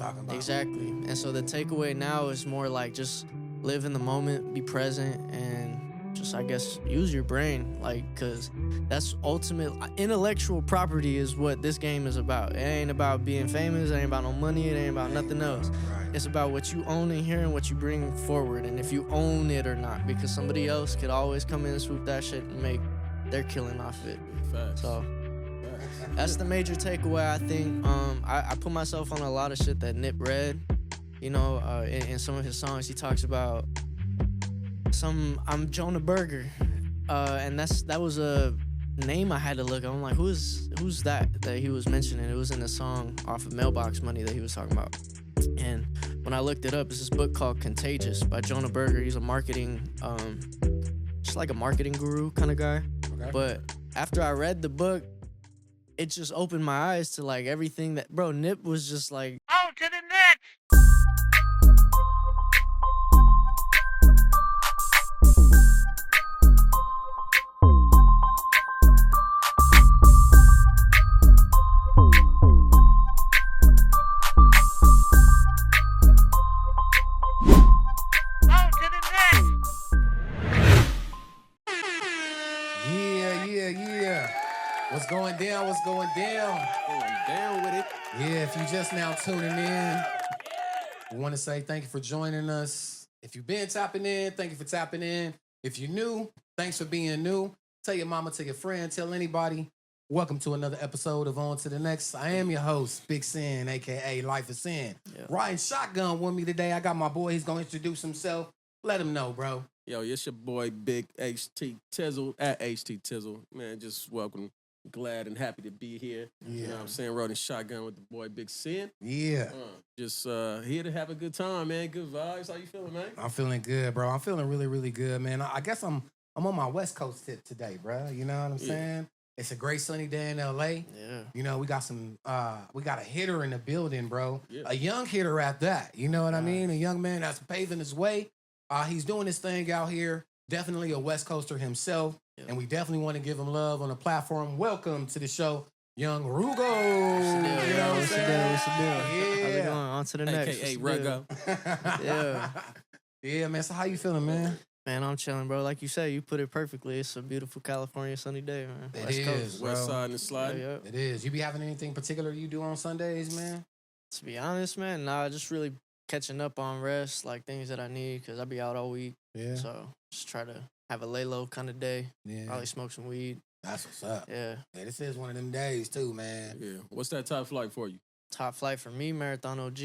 talking about. Exactly. And so the takeaway now is more like just live in the moment, be present, and just, I guess, use your brain. Like, because that's ultimate intellectual property is what this game is about. It ain't about being famous. It ain't about no money. It ain't about nothing else. Right. It's about what you own in here and what you bring forward, and if you own it or not, because somebody else could always come in and swoop that shit and make their killing off of it. Facts. So that's the major takeaway, I think. I put myself on a lot of shit that Nip read. You know, in some of his songs, he talks about I'm Jonah Berger, and that was a name I had to look. I'm like, who's that he was mentioning? It was in the song off of Mailbox Money that he was talking about. And when I looked it up, it's this book called Contagious by Jonah Berger. He's a marketing, just like a marketing guru kind of guy. Okay. But after I read the book, it just opened my eyes to like everything that, bro, Nip was just like, on to the next. Yeah. What's going down? Going down with it. Yeah, if you just now tuning in, we want to say thank you for joining us. If you've been tapping in, thank you for tapping in. If you're new, thanks for being new. Tell your mama, tell your friend, tell anybody. Welcome to another episode of On to the Next. I am your host, Big Sin, a.k.a. Life of Sin. Yeah. Riding shotgun with me today. I got my boy. He's going to introduce himself. Let him know, bro. Yo, it's your boy, Big HT Tizzle, at HT Tizzle. Man, just welcome. Glad and happy to be here. Yeah. You know what I'm saying? Riding shotgun with the boy, Big Sin. Yeah. Just here to have a good time, man. Good vibes. How you feeling, man? I'm feeling good, bro. I'm feeling really, really good, man. I guess I'm on my West Coast tip today, bro. You know what I'm saying? It's a great sunny day in LA. Yeah. You know, we got a hitter in the building, bro. Yeah. A young hitter at that. You know what I mean? A young man that's paving his way. He's doing his thing out here. Definitely a West Coaster himself. Yeah. And we definitely want to give him love on the platform. Welcome to the show, young Ruggo. What's the deal? You know what I'm What's the deal? saying? What's the deal? Yeah. How's it going? On to the next. AKA What's the deal? Ruggo. Yeah. Yeah, man. So how you feeling, man? Man, I'm chilling, bro. Like you said, you put it perfectly. It's a beautiful California sunny day, man. It West is, Coast. bro. West side and slide. Yeah. It is. You be having anything particular you do on Sundays, man? To be honest, man, nah, just really catching up on rest, like things that I need, because I be out all week. Yeah. So just try to have a lay low kind of day. Yeah. Probably smoke some weed. That's what's up. Yeah. Yeah, this is one of them days too, man. Yeah. What's that top flight for you? Top flight for me, Marathon OG.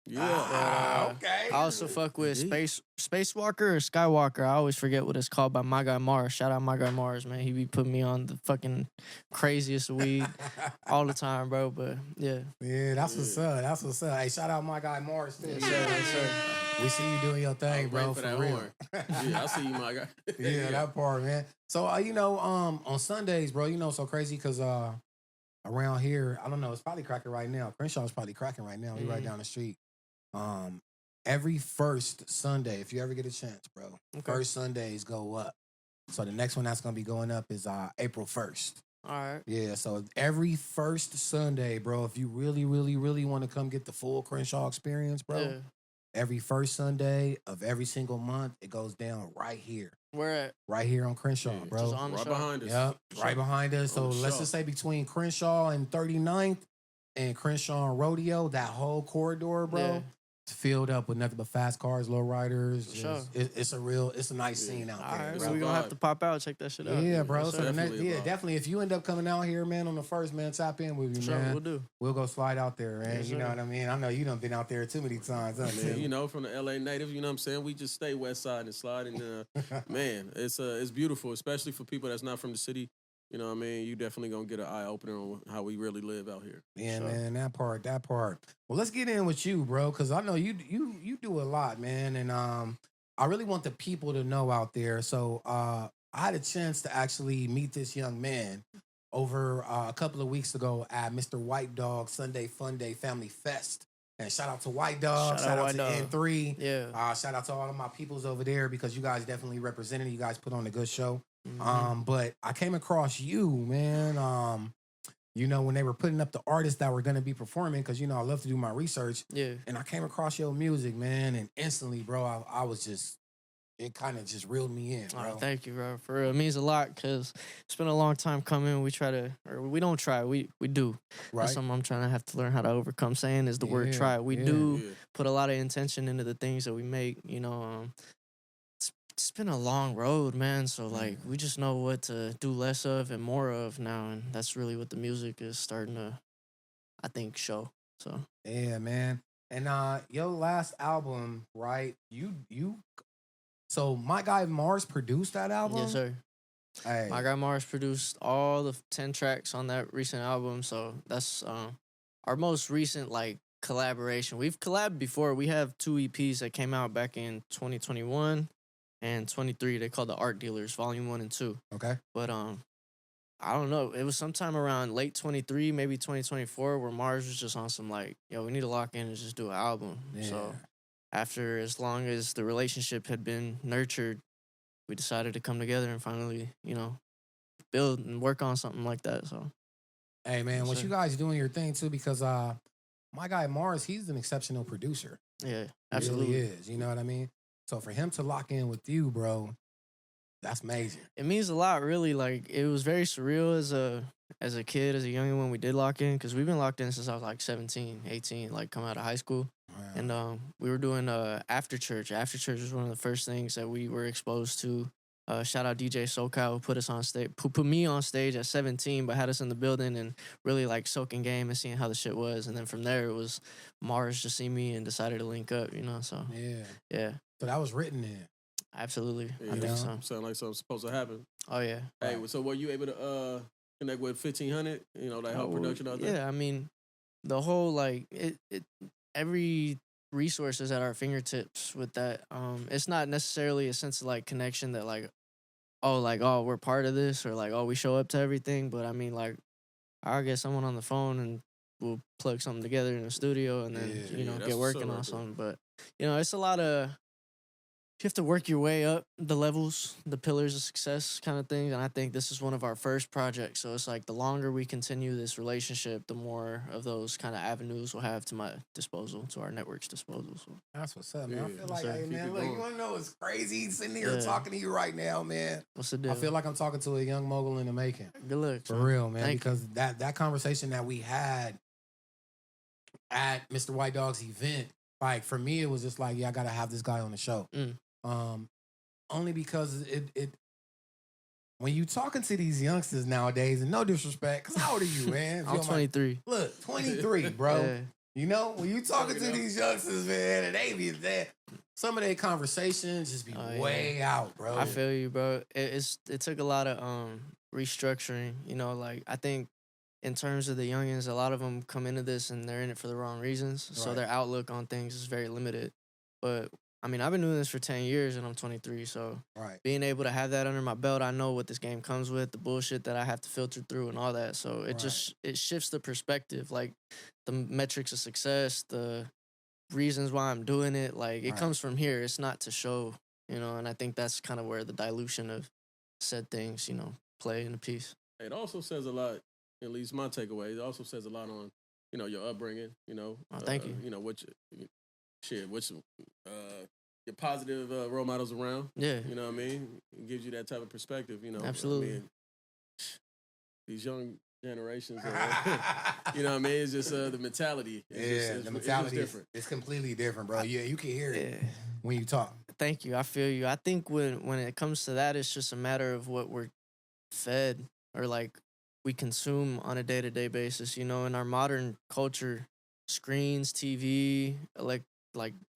Yeah. Okay. I also fuck with Indeed. Spacewalker or Skywalker. I always forget what it's called by my guy Mars. Shout out my guy Mars, man. He be putting me on the fucking craziest weed all the time, bro. But yeah. Yeah, that's what's up. That's what's up. Hey, shout out my guy Morris too. Yes, sir, yes, sir. We see you doing your thing, I'm bro. waiting For for that real. horn. Yeah, I see you, my guy. Yeah, that part, man. So, you know, on Sundays, bro, you know, so crazy because around here, I don't know, it's probably cracking right now. Crenshaw's probably cracking right now. We right down the street. Every first Sunday, if you ever get a chance, bro, Okay. first Sundays go up. So the next one that's gonna be going up is April 1st. All right. Yeah, so every first Sunday, bro, if you really, really, really want to come get the full Crenshaw experience, bro, Yeah. every first Sunday of every single month, it goes down right here. Where at? Right here on Crenshaw, Yeah, bro. Just on the Right show. behind us. Yep, right behind us. So On the let's show. just say between Crenshaw and 39th and Crenshaw and Rodeo, that whole corridor, bro, Yeah. it's filled up with nothing but fast cars, low riders. For sure. It's a nice scene out All there, right. bro. So we're going to have vibe. to pop out, check that shit out. Yeah, bro. Yes, So sir. the next, Definitely a vibe. definitely. If you end up coming out here, man, on the first, man, tap in with you, Sure, man. we'll do. We'll go slide out there, man. Yes, You know sir. what I mean? I know you done been out there too many times, huh? Man, Tim? you know, from the LA native, you know what I'm saying? We just stay west side and slide. And, man, it's beautiful, especially for people that's not from the city. You know what I mean? You definitely going to get an eye-opener on how we really live out here. Yeah, Sure. man, that part. Well, let's get in with you, bro, because I know you do a lot, man, and I really want the people to know out there. So I had a chance to actually meet this young man over a couple of weeks ago at Mr. White Dog Sunday Fun Day Family Fest. And shout out to White Dog, shout out White to Dog. N3. Yeah. Shout out to all of my peoples over there because you guys definitely represented. You guys put on a good show. Mhm. But I came across you, man. you know, when they were putting up the artists that were going to be performing, because, you know, I love to do my research. Yeah. And I came across your music, man. And instantly, bro, I was just, it kind of just reeled me in, bro. Oh, thank you, bro. For real, it means a lot because it's been a long time coming. We try to, or we don't try, we do. Right. That's something I'm trying to have to learn how to overcome. Saying is the word try. We do put a lot of intention into the things that we make. You know, it's been a long road, man. So like, we just know what to do less of and more of now, and that's really what the music is starting to, I think, show. So yeah, man. And your last album, right? So my guy Mars produced that album. yes, sir. Hey. My guy Mars produced all the 10 tracks on that recent album, so that's our most recent like collaboration. We've collabed before. We have 2 EPs that came out back in 2021 and 23. They called the Art Dealers, Volume 1 and 2. Okay. But I don't know. It was sometime around late 23, maybe 2024, where Mars was just on some like, yo, we need to lock in and just do an album. Yeah. So after as long as the relationship had been nurtured, we decided to come together and finally, you know, build and work on something like that. So, hey, man, what you guys doing your thing too? Because my guy Mars, he's an exceptional producer. yeah, He absolutely. really is. You know what I mean? So for him to lock in with you, bro, that's amazing. It means a lot, really. Like, it was very surreal as a kid, as a youngin' when we did lock in, because we've been locked in since I was like 17, 18, like coming out of high school. And we were doing after church. After church was one of the first things that we were exposed to. Shout out DJ SoCal, who put us on stage, put me on stage at 17, but had us in the building and really like soaking game and seeing how the shit was. And then from there, it was Mars just see me and decided to link up, you know. So yeah. So that was written in. Absolutely, Yeah, I think so. Sound like something's supposed to happen. Oh yeah. Hey, so were you able to connect with 1500? You know, that help production out there. Yeah, I mean, the whole like it every resource is at our fingertips with that. It's not necessarily a sense of like connection that like oh we're part of this or like oh we show up to everything, but I mean like I'll get someone on the phone and we'll plug something together in the studio and then get working on something. But you know, it's a lot of, you have to work your way up the levels, the pillars of success kind of thing. And I think this is one of our first projects. So it's like the longer we continue this relationship, the more of those kind of avenues we'll have to my disposal, to our network's disposal. So that's what's up, man. I feel like, hey, hey, man, look, you want to know what's crazy? Sitting here Yeah. talking to you right now, man. What's the deal? I feel like I'm talking to a young mogul in the making. Good luck. For real, man. Thank because that conversation that we had at Mr. White Dog's event, like for me, it was just like, yeah, I gotta have this guy on the show. Only because it when you talking to these youngsters nowadays, and no disrespect, because how old are you, man? I'm 23. Look, 23, bro. Yeah. You know, when you talking to these youngsters, man, and they be there, some of their conversations just be way out, bro. I feel you, bro. It took a lot of restructuring. You know, like I think in terms of the youngins, a lot of them come into this and they're in it for the wrong reasons. So their outlook on things is very limited. But I mean, I've been doing this for 10 years and I'm 23. So being able to have that under my belt, I know what this game comes with, the bullshit that I have to filter through and all that. So it shifts the perspective, like the metrics of success, the reasons why I'm doing it. Like it comes from here. It's not to show, you know, and I think that's kind of where the dilution of said things, you know, play in a piece. It also says a lot, at least my takeaway, it also says a lot on, you know, your upbringing, you know. Thank you. You know, which your positive role models around. Yeah. You know what I mean? It gives you that type of perspective, you know. Absolutely. I mean, these young generations, you know what I mean? It's just the mentality. The mentality is different. It's completely different, bro. Yeah, you can hear it when you talk. Thank you. I feel you. I think when it comes to that, it's just a matter of what we're fed or like we consume on a day-to-day basis. You know, in our modern culture, screens, TV,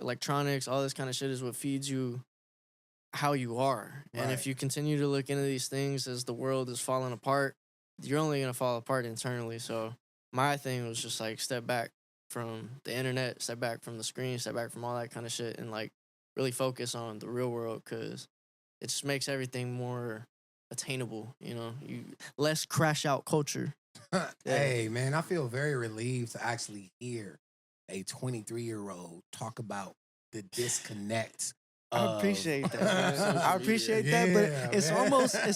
electronics, all this kind of shit is what feeds you how you are. And if you continue to look into these things as the world is falling apart, you're only going to fall apart internally. So my thing was just like step back from the internet, step back from the screen, step back from all that kind of shit and like really focus on the real world because it just makes everything more attainable, you know, less crash out culture. Hey, man, I feel very relieved to actually hear a 23-year-old talk about the disconnect I of appreciate that, man. Social I media. appreciate that, but Yeah, it's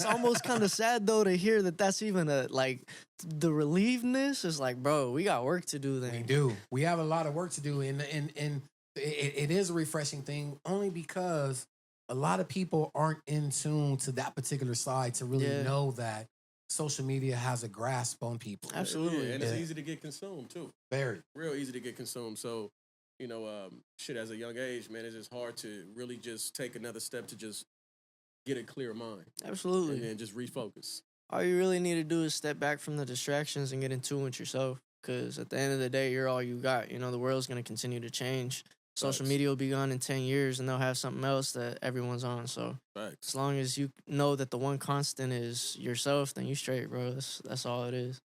man. almost kind of sad though to hear that that's even a like the relievedness is like, bro, we got work to do We then. do. We have a lot of work to do, and it is a refreshing thing only because a lot of people aren't in tune to that particular side to really Yeah. know that social media has a grasp on people. Absolutely. Yeah, and it's Yeah. easy to get consumed too. Very. Real easy to get consumed. So, shit, as a young age, man, it's just hard to really just take another step to just get a clear mind and Absolutely. then just refocus. All you really need to do is step back from the distractions and get in tune with yourself. Because at the end of the day, you're all you got. You know, the world's going to continue to change. Social Facts. media will be gone in 10 years and they'll have something else that everyone's on. So Facts. as long as you know that the one constant is yourself, then you straight, bro. That's all it is.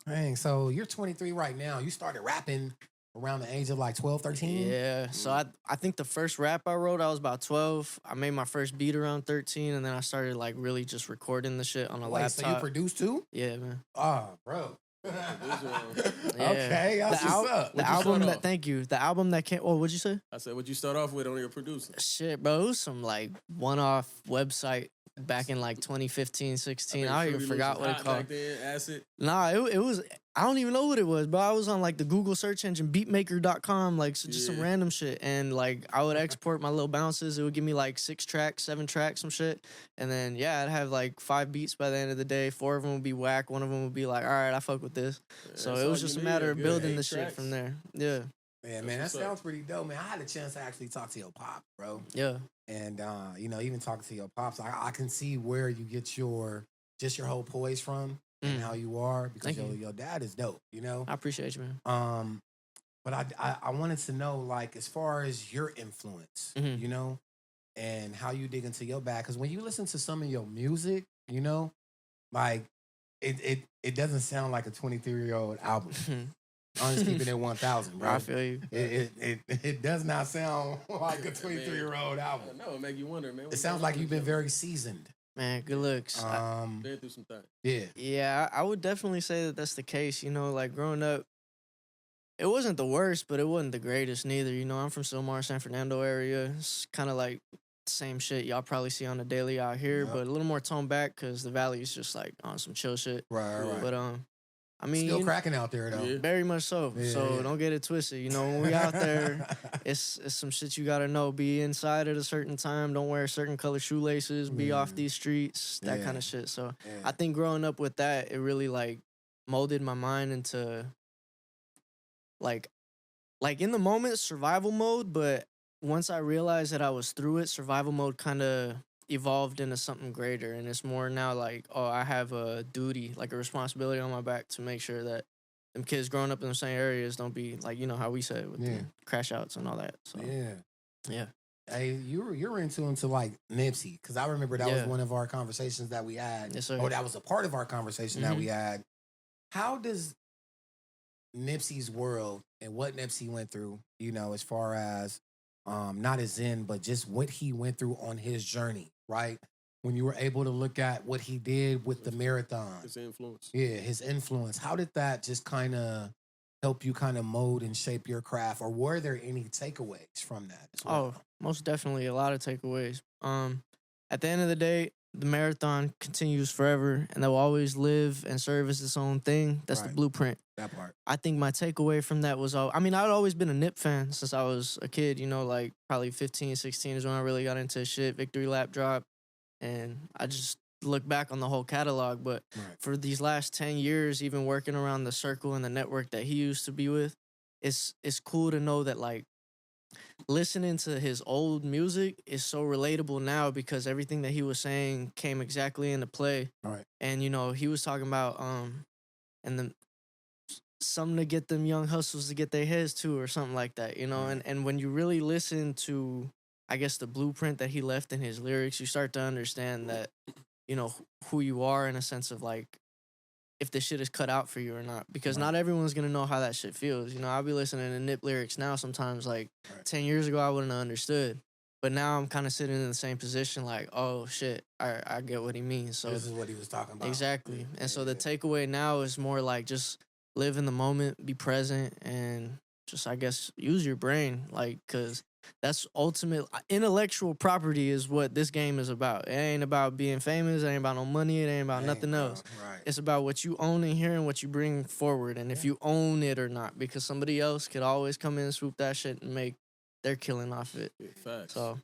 Dang, so you're 23 right now. You started rapping around the age of like 12, 13? Yeah. So I think the first rap I wrote, I was about 12. I made my first beat around 13, and then I started like really just recording the shit on a Wait, so you laptop. produced too? Yeah, man. Oh, bro. Yeah. Okay, that's the what's up. The What'd you album start that off? thank you. The album that came. Oh, what'd you say? I said, what'd you start off with on your producing? Shit, bro. It was some like one-off website back in like 2015, 16. I even forgot what it called. Back then, acid. Nah, it was. I don't even know what it was, but I was on like the Google search engine beatmaker.com, like so just some Yeah. random shit. And like I would export my little bounces. It would give me like 6 tracks, 7 tracks, some shit. And then yeah, I'd have like 5 beats by the end of the day. 4 of them would be whack. 1 of them would be like, all right, I fuck with this. So That's it all was you just a need, matter a of good building 8 the shit tracks. from there. Yeah, Yeah, man, that what's up. sounds pretty dope, man. I had a chance to actually talk to your pop, bro. yeah. And even talking to your pops, I can see where you get your whole poise from and Mm. how you are because Thank you. your dad is dope, you know. I appreciate you, man. But I wanted to know, like, as far as your influence, Mhm. you know, and how you dig into your bag. Because when you listen to some of your music, you know, like it doesn't sound like a 23-year-old album. I'm just keeping it 1,000, bro. I feel you. It does not sound like a 23-year-old I album. know, it make you wonder, man. It sounds like you've been very seasoned. Man, good looks. Been through some things. Yeah. Yeah, I would definitely say that that's the case. You know, like growing up, it wasn't the worst, but it wasn't the greatest neither. You know, I'm from Silmar, San Fernando area. It's kind of like same shit y'all probably see on the daily out here, Yep. but a little more toned back because the valley is just like on some chill shit. Right. But I mean, Still you- cracking out there though. Yeah. very much so. Yeah, So yeah. don't get it twisted. You know, when we out there, it's some shit you gotta know. Be inside at a certain time. Don't wear certain color shoelaces. Be off Mm. these streets. That Yeah. kind of shit. So Yeah. I think growing up with that, it really like molded my mind into like in the moment survival mode. But once I realized that I was through it, survival mode kind of evolved into something greater, and it's more now like, oh, I have a duty, like a responsibility on my back to make sure that them kids growing up in the same areas don't be like, you know how we said with Yeah. the crash outs and all that. So yeah. Hey, you're into like Nipsey because I remember that was Yeah. one of our conversations that we had. Yes, sir. Or that was a part of our conversation that Mhm. we had. How does Nipsey's world and what Nipsey went through, you know, as far as not his end, but just what he went through on his journey, right? When you were able to look at what he did with the marathon, It's influence. yeah, his influence. How did that just kind of help you kind of mold and shape your craft, or were there any takeaways from that as well? Oh, most definitely a lot of takeaways. At the end of the day, the marathon continues forever and that will always live and serve as its own thing. That's the Right. blueprint. That part. I think my takeaway from that was, I mean, I'd always been a Nip fan since I was a kid, you know, like probably 15, 16 is when I really got into shit, Victory Lap drop. And I just look back on the whole catalog. But Right. for these last 10 years, even working around the circle and the network that he used to be with, it's cool to know that like listening to his old music is so relatable now because everything that he was saying came exactly into play. Right. And you know, he was talking about and then something to get them young hustles to get their heads to or something like that, you know. Right. And when you really listen to, I guess, the blueprint that he left in his lyrics, you start to understand that, you know, who you are in a sense of like if the shit is cut out for you or not, because Right. not everyone's gonna know how that shit feels. You know, I'll be listening to Nip lyrics now sometimes, like Right. 10 years ago I wouldn't have understood, but now I'm kind of sitting in the same position, like, oh shit, I get what he means. So This is what he was talking about. exactly, and so the Yeah. takeaway now is more like just live in the moment, be present, and just I guess use your brain, like, cause that's ultimate intellectual property is what this game is about. It ain't about being famous. It ain't about no money. It ain't about nothing else. Right. It's about what you own in here and what you bring forward, and if you own it or not, because somebody else could always come in and swoop that shit and make their killing off it. Facts. So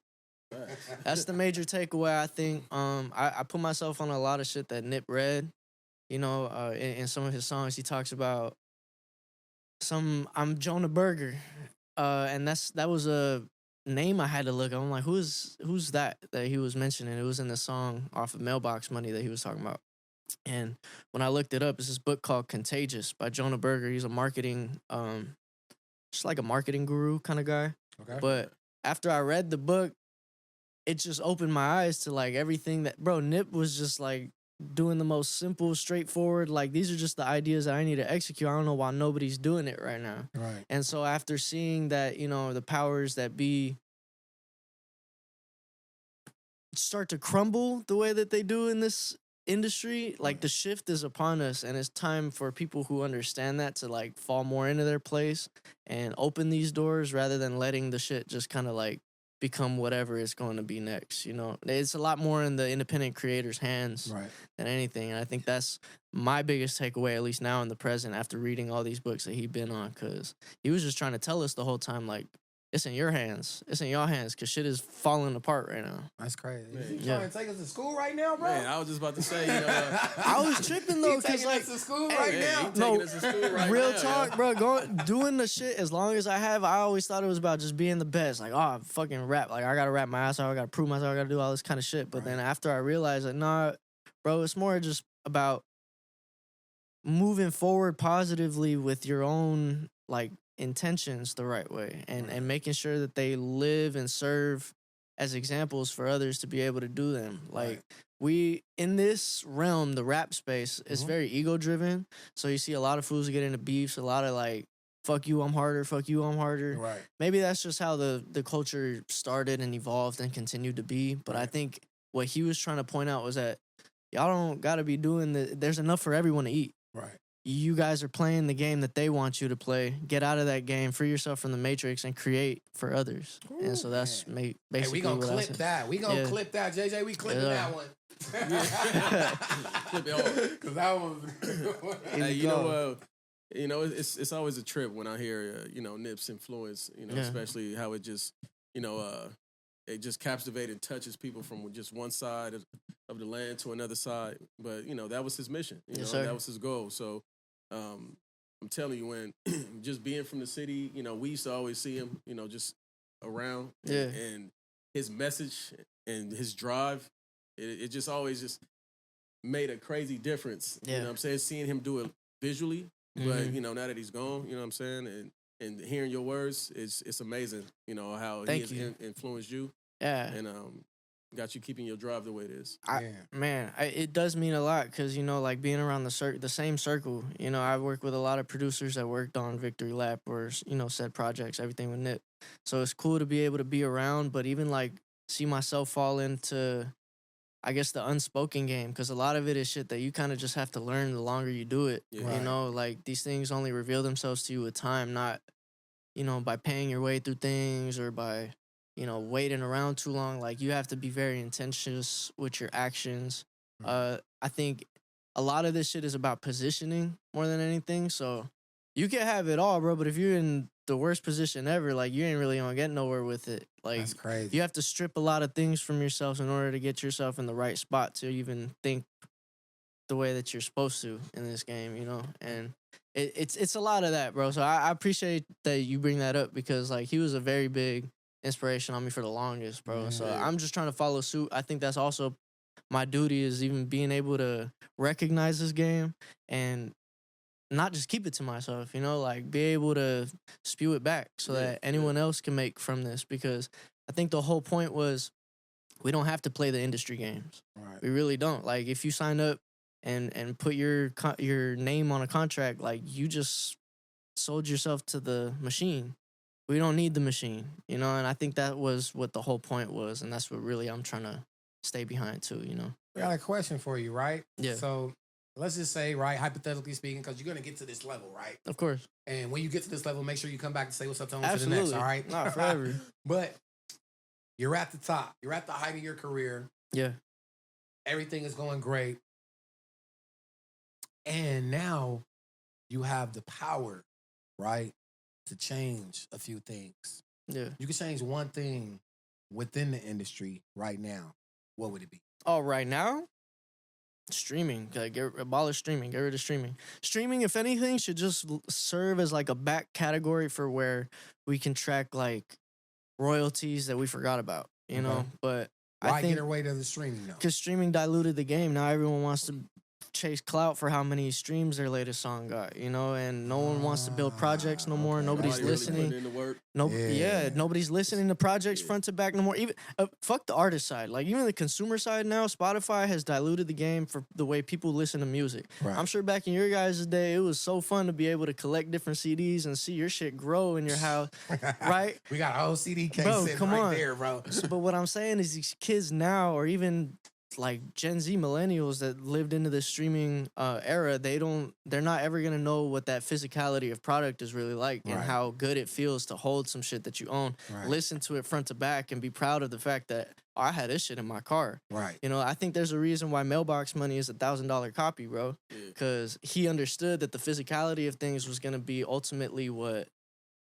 Facts. that's the major takeaway. I think I put myself on a lot of shit that Nip read. You know, in some of his songs, he talks about I'm Jonah Berger, and that was a name I had to look up. I'm like, who's that he was mentioning? It was in the song off of Mailbox Money that he was talking about. And when I looked it up, it's this book called Contagious by Jonah Berger. He's a marketing, just like a marketing guru kind of guy. Okay. But after I read the book, it just opened my eyes to like everything that, bro, Nip was just like doing the most simple, straightforward, like these are just the ideas that I need to execute. I don't know why nobody's doing it right now. Right. And so after seeing that, you know, the powers that be start to crumble the way that they do in this industry, like the shift is upon us, and it's time for people who understand that to like fall more into their place and open these doors rather than letting the shit just kind of like become whatever it's going to be next. You know, it's a lot more in the independent creator's hands than anything, and I think that's my biggest takeaway, at least now in the present, after reading all these books that he'd been on, because he was just trying to tell us the whole time, like, it's in your hands. It's in y'all hands, because shit is falling apart right now. That's crazy. Man, You trying to take us to school right now, bro? Man, I was just about to say, you know, I was tripping though, because taking like us to school right now. no, us to school right real now, talk, bro. Doing the shit as long as I have, I always thought it was about just being the best. Like, oh, I fucking rap. Like, I gotta rap my ass off. I gotta prove myself. I gotta do all this kind of shit. But then after I realized that, nah, bro, it's more just about moving forward positively with your own like intentions the right way, and making sure that they live and serve as examples for others to be able to do them. Like, we in this realm, the rap space is very ego driven. So you see a lot of fools get into beefs, a lot of like, fuck you, I'm harder, fuck you, I'm harder. Right. Maybe that's just how the culture started and evolved and continued to be. But I think what he was trying to point out was that y'all don't gotta be doing there's enough for everyone to eat. Right. You guys are playing the game that they want you to play. Get out of that game, free yourself from the matrix, and create for others. Ooh, and so that's basically hey, we gonna what I clip said. that. We gonna clip that, JJ. We clipping that one. Clip it all. Cause that was. Hey, you know, it's always a trip when I hear you know, Nip's influence. You know, especially how it just, you know, it just captivates and touches people from just one side of the land to another side. But you know, that was his mission. You know, that was his goal. So I'm telling you, when just being from the city, you know, we used to always see him, you know, just around. And his message and his drive, it just always just made a crazy difference. You know what I'm saying? Seeing him do it visually, but you know, now that he's gone, you know what I'm saying? And hearing your words, it's amazing, you know, how he has influenced you. Yeah. And got you keeping your drive the way it is. It does mean a lot, because, you know, like being around the same circle, you know, I work with a lot of producers that worked on Victory Lap or, you know, said projects, everything with Nip. So it's cool to be able to be around, but even like see myself fall into, I guess, the unspoken game, because a lot of it is shit that you kind of just have to learn the longer you do it. You know, like these things only reveal themselves to you with time, not, you know, by paying your way through things or by, you know, waiting around too long. Like, you have to be very intentional with your actions. I think a lot of this shit is about positioning more than anything. So you can have it all, bro, but if you're in the worst position ever, like, you ain't really gonna get nowhere with it. Like, that's crazy. You have to strip a lot of things from yourself in order to get yourself in the right spot to even think the way that you're supposed to in this game, you know? And it's a lot of that, bro. So I appreciate that you bring that up, because like, he was a very big inspiration on me for the longest, bro. So I'm just trying to follow suit. I think that's also my duty, is even being able to recognize this game and not just keep it to myself, you know, like be able to spew it back so that anyone else can make from this, because I think the whole point was we don't have to play the industry games. We really don't. Like, if you sign up and put your name on a contract, like, you just sold yourself to the machine. We don't need the machine, you know, and I think that was what the whole point was, and that's what really I'm trying to stay behind too, you know. I got a question for you, right? Yeah. So let's just say, right, hypothetically speaking, because you're gonna get to this level, right? Of course. And when you get to this level, make sure you come back and say what's up to Absolutely. the next, all right? Not forever. But you're at the top. You're at the height of your career. Yeah. Everything is going great. And now you have the power, right, to change a few things. Yeah. You can change one thing within the industry right now. What would it be? Oh, right now? Streaming. Abolish streaming. Get rid of streaming. Streaming, if anything, should just serve as like a back category for where we can track like royalties that we forgot about, you know? But Why I think get away to the streaming now? because streaming diluted the game. Now everyone wants to chase clout for how many streams their latest song got, you know, and no one wants to build projects no more. Okay. Nobody's Nobody really listening. putting in the work. Nobody's listening to projects front to back no more. Even fuck the artist side, like even the consumer side now. Spotify has diluted the game for the way people listen to music. Right. I'm sure back in your guys' day, it was so fun to be able to collect different CDs and see your shit grow in your house, right? We got a whole CD case Bro, sitting come right on. there, bro. But what I'm saying is these kids now, or even like Gen Z millennials that lived into the streaming era, they're not ever gonna know what that physicality of product is really like and Right. how good it feels to hold some shit that you own, Right. listen to it front to back, and be proud of the fact that I had this shit in my car. Right. You know, I think there's a reason why Mailbox Money is $1,000 copy, bro, Yeah. because he understood that the physicality of things was gonna be ultimately what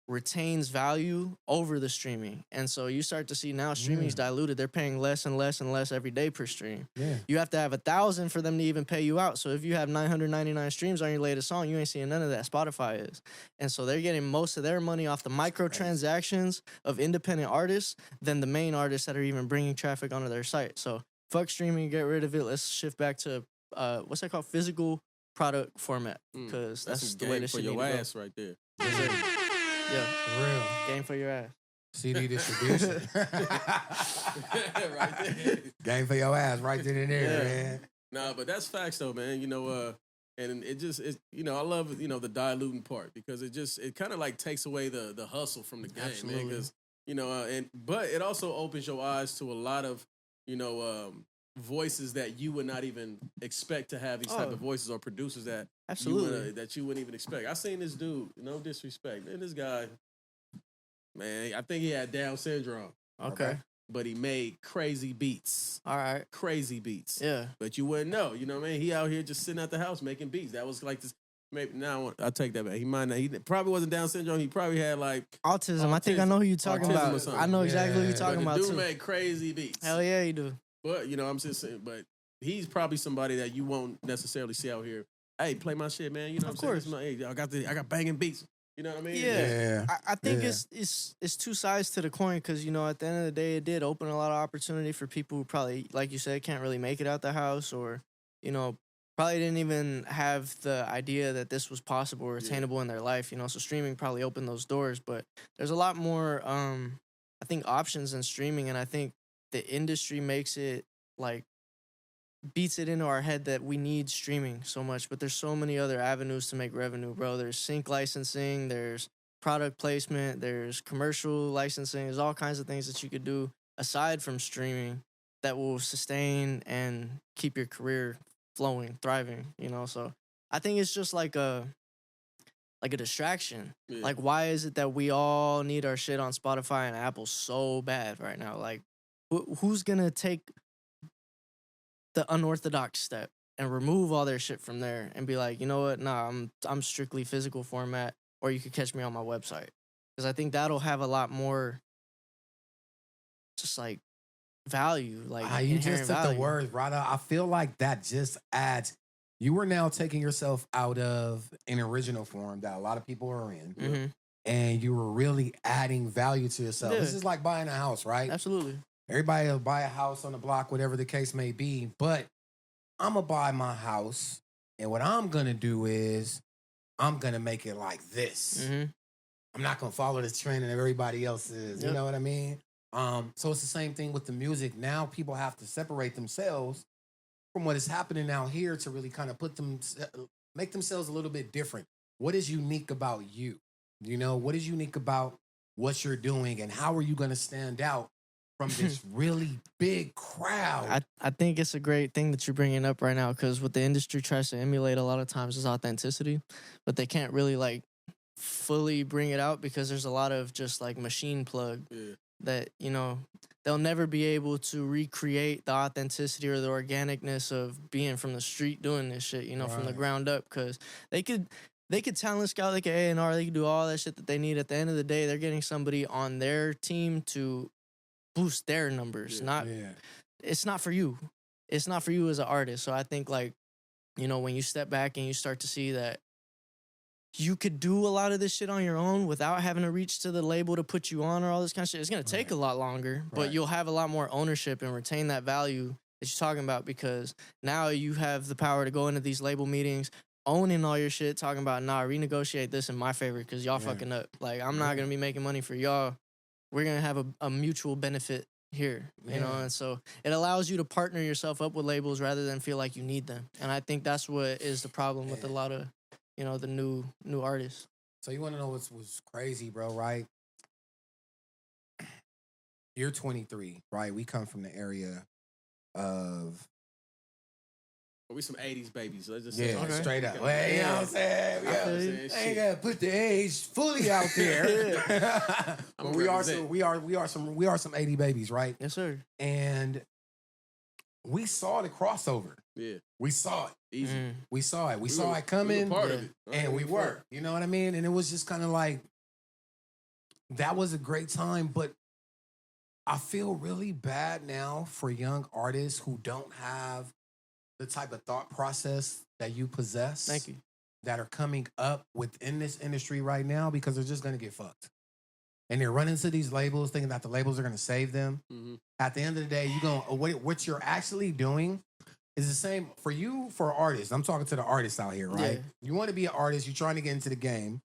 retains value over the streaming. And so you start to see now streaming's diluted. They're paying less and less and less every day per stream. Yeah. You have to have 1,000 for them to even pay you out. So if you have 999 streams on your latest song, you ain't seeing none of that. Spotify is. And so they're getting most of their money off the microtransactions of independent artists than the main artists that are even bringing traffic onto their site. So fuck streaming, get rid of it. Let's shift back to what's that called? Physical product format, because that's some the way game this for shit your need to go. ass right there. Yes, sir. Yeah, For real. game for your ass. CD distribution. Right there. Game for your ass right then and there, Yeah. man. Nah, but that's facts though, man. You know, and I love the diluting part because it kind of like takes away the hustle from the game, man. Absolutely. Because but it also opens your eyes to a lot of voices that you would not even expect to have these type Oh. of voices, or producers that Absolutely. that you wouldn't even expect. I seen this dude, no disrespect, man. This guy, man, I think he had Down syndrome, Okay. but he made crazy beats. All right. Crazy beats. Yeah. But you wouldn't know. You know what I mean? He out here just sitting at the house making beats. That was like this. Maybe now I take that back. He might not. He probably wasn't Down syndrome. He probably had like Autism. I think I know who you're talking Autism or about. something. I know exactly who Yeah. you're talking but about the dude too. made crazy beats. Hell yeah, you do. But I'm just saying. But he's probably somebody that you won't necessarily see out here. Hey, play my shit, man. You know Of what I'm course. saying? Hey, I got banging beats. You know what I mean? Yeah. I think Yeah. it's two sides to the coin, because at the end of the day, it did open a lot of opportunity for people who probably, like you said, can't really make it out the house, or probably didn't even have the idea that this was possible or attainable in their life. So streaming probably opened those doors. But there's a lot more I think options in streaming, and I think the industry makes it like beats it into our head that we need streaming so much, but there's so many other avenues to make revenue, bro. There's sync licensing, there's product placement, there's commercial licensing, there's all kinds of things that you could do aside from streaming that will sustain and keep your career flowing, thriving, So I think it's just like a distraction. Yeah. Like, why is it that we all need our shit on Spotify and Apple so bad right now? Like, who's gonna take the unorthodox step and remove all their shit from there and be like, you know what? Nah, I'm strictly physical format, or you could catch me on my website. Because I think that'll have a lot more just like value. Like, You inherent just took value. the words right out. I feel like that just adds. You are now taking yourself out of an original form that a lot of people are in, Mhm. and you were really adding value to yourself. Yeah. This is like buying a house, right? Absolutely. Everybody will buy a house on the block, whatever the case may be. But I'm going to buy my house. And what I'm going to do is I'm going to make it like this. Mm-hmm. I'm not going to follow the trend and everybody else is. You Yep. know what I mean? So it's the same thing with the music. Now people have to separate themselves from what is happening out here to really kind of make themselves a little bit different. What is unique about you? What is unique about what you're doing, and how are you going to stand out from this really big crowd. I think it's a great thing that you're bringing up right now, because what the industry tries to emulate a lot of times is authenticity, but they can't really like fully bring it out because there's a lot of just like machine plug that, you know, they'll never be able to recreate the authenticity or the organicness of being from the street doing this shit, you know, from the ground up, because they could talent scout, they could A&R, they could do all that shit that they need. At the end of the day, they're getting somebody on their team to boost their numbers. It's not for you. It's not for you as an artist. So I think, like, you know, when you step back and you start to see that you could do a lot of this shit on your own without having to reach to the label to put you on or all this kind of shit, it's going to take a lot longer, but you'll have a lot more ownership and retain that value that you're talking about, because now you have the power to go into these label meetings, owning all your shit, talking about, nah, renegotiate this in my favor because y'all fucking up. Like, I'm not going to be making money for y'all. We're going to have a mutual benefit here, you know? And so it allows you to partner yourself up with labels rather than feel like you need them. And I think that's what is the problem with a lot of, you know, the new artists. So you want to know what's crazy, bro, right? You're 23, right? We come from the area of... We some 80s babies. Let's just say straight up. Well, you know what I'm saying? I ain't gotta put the age fully out there. But we are some 80 babies, right? Yes, sir. And we saw the crossover. Yeah. We saw it. Easy. We saw it. We saw it coming. Part of it. And we were. You know what I mean? And it was just kind of like, that was a great time, but I feel really bad now for young artists who don't have the type of thought process that you possess. Thank you. That are coming up within this industry right now, because they're just going to get fucked. And they're running to these labels thinking that the labels are going to save them. Mm-hmm. At the end of the day, what you're actually doing is the same for you, for artists. I'm talking to the artists out here, right? Yeah. You want to be an artist, you're trying to get into the game,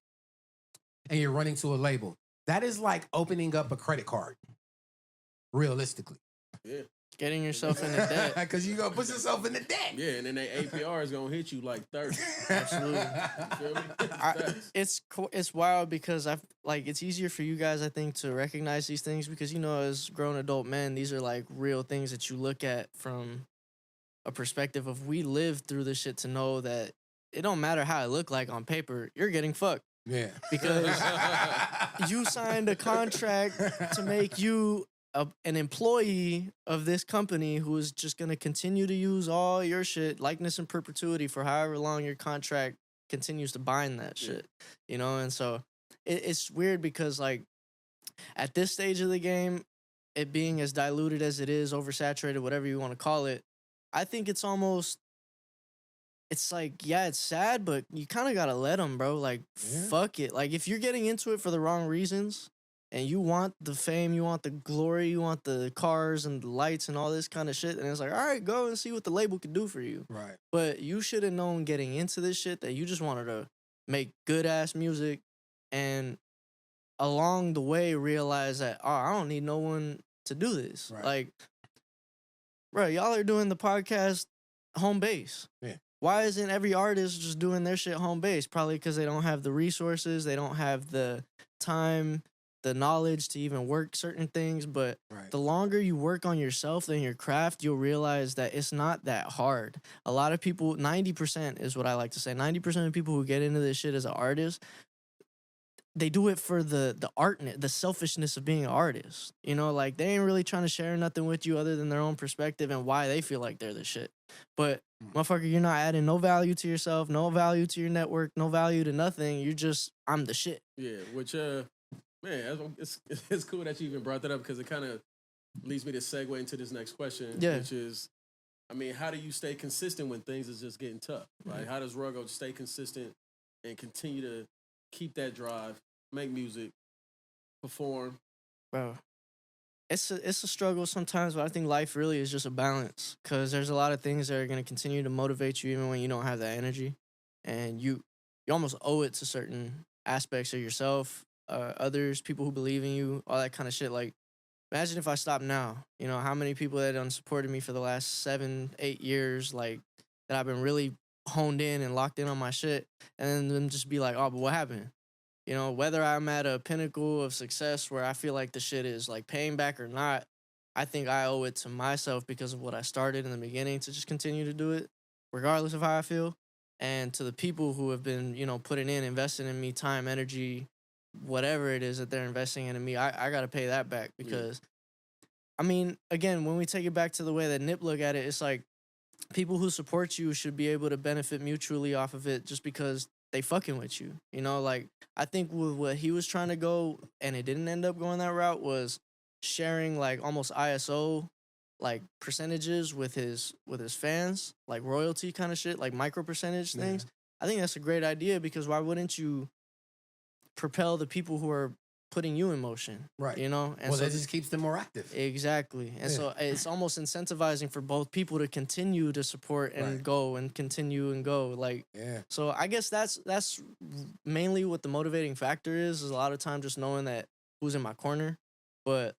and you're running to a label. That is like opening up a credit card, realistically. Yeah. Getting yourself in the debt. Because you're going to put yourself in the debt. Yeah, and then their APR is going to hit you like 30. Absolutely. You feel me? It's wild because it's easier for you guys, I think, to recognize these things because, you know, as grown adult men, these are like real things that you look at from a perspective of we lived through this shit to know that it don't matter how it look like on paper, you're getting fucked. Yeah. Because you signed a contract to make you an employee of this company who is just going to continue to use all your shit, likeness and perpetuity, for however long your contract continues to bind that shit, you know? And so it's weird because, like, at this stage of the game, it being as diluted as it is, oversaturated, whatever you want to call it, I think it's almost, it's like, yeah, it's sad, but you kind of got to let them, bro. Like, fuck it. Like, if you're getting into it for the wrong reasons, and you want the fame, you want the glory, you want the cars and the lights and all this kind of shit, and it's like, all right, go and see what the label can do for you. Right. But you should have known getting into this shit that you just wanted to make good-ass music, and along the way realize that, oh, I don't need no one to do this. Right. Like, bro, y'all are doing the podcast home base. Yeah. Why isn't every artist just doing their shit home base? Probably because they don't have the resources, they don't have the time, the knowledge to even work certain things. But the longer you work on yourself and your craft, you'll realize that it's not that hard. A lot of people, 90% is what I like to say, 90% of people who get into this shit as an artist, they do it for the art, the selfishness of being an artist. You know, like, they ain't really trying to share nothing with you other than their own perspective and why they feel like they're the shit. But motherfucker, you're not adding no value to yourself, no value to your network, no value to nothing. You're just, I'm the shit. Yeah, which man, it's cool that you even brought that up because it kind of leads me to segue into this next question, which is, I mean, how do you stay consistent when things is just getting tough? Right? How does Ruggo stay consistent and continue to keep that drive, make music, perform? Bro, it's a struggle sometimes, but I think life really is just a balance because there's a lot of things that are going to continue to motivate you even when you don't have that energy, and you almost owe it to certain aspects of yourself, others, people who believe in you, all that kind of shit. Like, imagine if I stopped now, you know, how many people that done supported me for the last 7-8 years, like, that I've been really honed in and locked in on my shit, and then them just be like, oh, but what happened? You know, whether I'm at a pinnacle of success where I feel like the shit is, like, paying back or not, I think I owe it to myself because of what I started in the beginning to just continue to do it, regardless of how I feel. And to the people who have been, putting in, investing in me, time, energy, whatever it is that they're investing in me, I got to pay that back because, I mean, again, when we take it back to the way that Nip look at it, it's like people who support you should be able to benefit mutually off of it just because they fucking with you. Like I think with what he was trying to go and it didn't end up going that route was sharing like almost ISO like percentages with his fans, like royalty kind of shit, like micro percentage things. I think that's a great idea because why wouldn't you propel the people who are putting you in motion, right? And well, that just keeps them more active. Exactly. And so it's almost incentivizing for both people to continue to support and go and continue and go. Like, so I guess that's mainly what the motivating factor is a lot of times just knowing that who's in my corner. But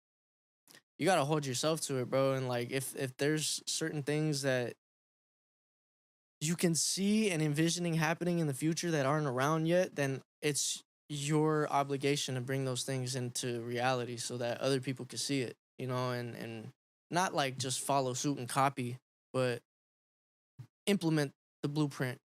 you got to hold yourself to it, bro. And like, if there's certain things that you can see and envisioning happening in the future that aren't around yet, then it's your obligation to bring those things into reality so that other people can see it, and not like just follow suit and copy, but implement the blueprint,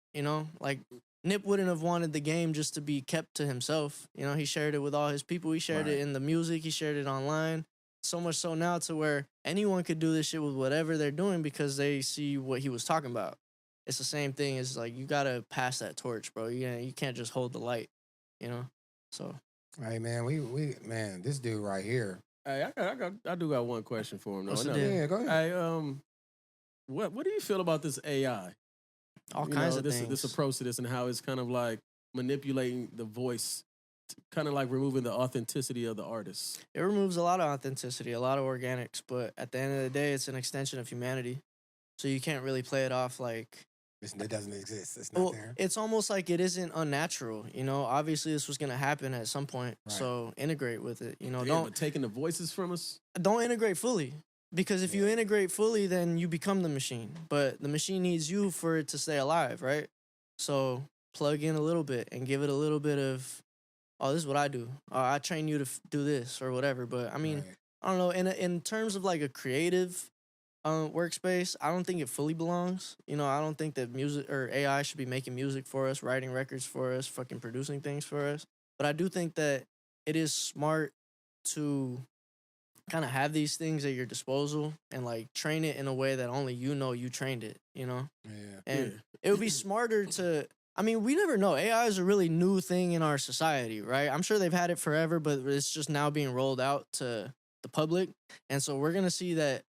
like Nip wouldn't have wanted the game just to be kept to himself. He shared it with all his people. He shared it in the music. He shared it online. So much so now to where anyone could do this shit with whatever they're doing because they see what he was talking about. It's the same thing. It's like, you got to pass that torch, bro. You can't just hold the light. So. Hey man, we man, this dude right here. Hey, I do got one question for him though. Yeah, go ahead. Hey, what do you feel about this AI? All kinds of things. This approach to this and how it's kind of like manipulating the voice, kind of like removing the authenticity of the artist. It removes a lot of authenticity, a lot of organics, but at the end of the day, it's an extension of humanity. So you can't really play it off like it doesn't exist. It's not there. It's almost like it isn't unnatural. Obviously this was gonna happen at some point. Right. So integrate with it. But taking the voices from us. Don't integrate fully. Because if you integrate fully, then you become the machine. But the machine needs you for it to stay alive, right? So plug in a little bit and give it a little bit of, oh, this is what I do. I train you to do this or whatever. But I mean, I don't know. In terms of like a creative workspace, I don't think it fully belongs. I don't think that music or AI should be making music for us, writing records for us, fucking producing things for us. But I do think that it is smart to kind of have these things at your disposal and like train it in a way that only you trained it, And it would be smarter to, I mean, we never know. AI is a really new thing in our society, right? I'm sure they've had it forever, but it's just now being rolled out to the public. And so we're going to see that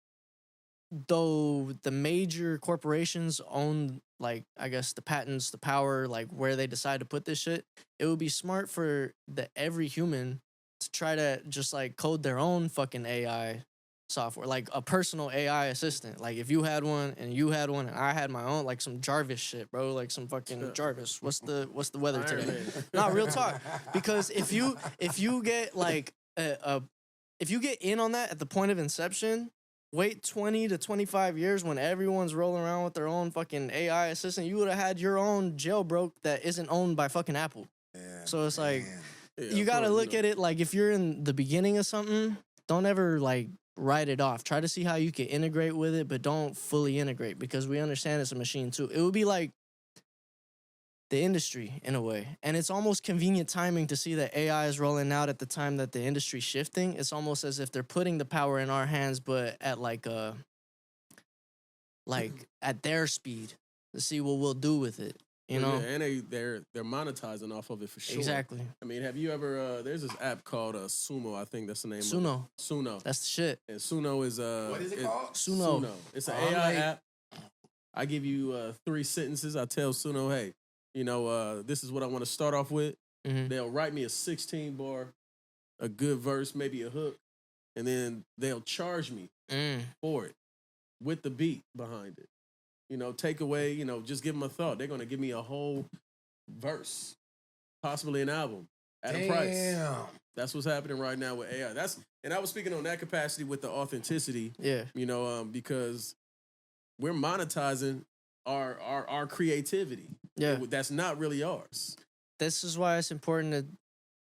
though the major corporations own, like, I guess the patents, the power, like where they decide to put this shit, it would be smart for every human to try to just like code their own fucking AI software, like a personal AI assistant. Like if you had one and you had one and I had my own, like some Jarvis shit, bro, like some fucking Jarvis. What's the weather today? Not real talk. Because if you get like if you get in on that at the point of inception, wait 20 to 25 years when everyone's rolling around with their own fucking AI assistant, you would have had your own jailbroke that isn't owned by fucking Apple. Yeah, so it's like, you got to look at it like if you're in the beginning of something, don't ever like write it off. Try to see how you can integrate with it, but don't fully integrate because we understand it's a machine too. It would be like the industry in a way. And it's almost convenient timing to see that AI is rolling out at the time that the industry's shifting. It's almost as if they're putting the power in our hands, but at like at their speed to see what we'll do with it. And they're monetizing off of it for sure. Exactly. I mean, have you ever? There's this app called Suno. I think that's the name. Suno. Suno. That's the shit. And Suno is what is it called? Suno. It's an AI app. I give you 3 sentences. I tell Suno, hey, this is what I want to start off with. Mm-hmm. They'll write me a 16 bar, a good verse, maybe a hook, and then they'll charge me for it with the beat behind it. Take away, just give them a thought. They're going to give me a whole verse, possibly an album at a price. That's what's happening right now with AI. And I was speaking on that capacity with the authenticity. Yeah. Because we're monetizing our creativity. Yeah. That's not really ours. This is why it's important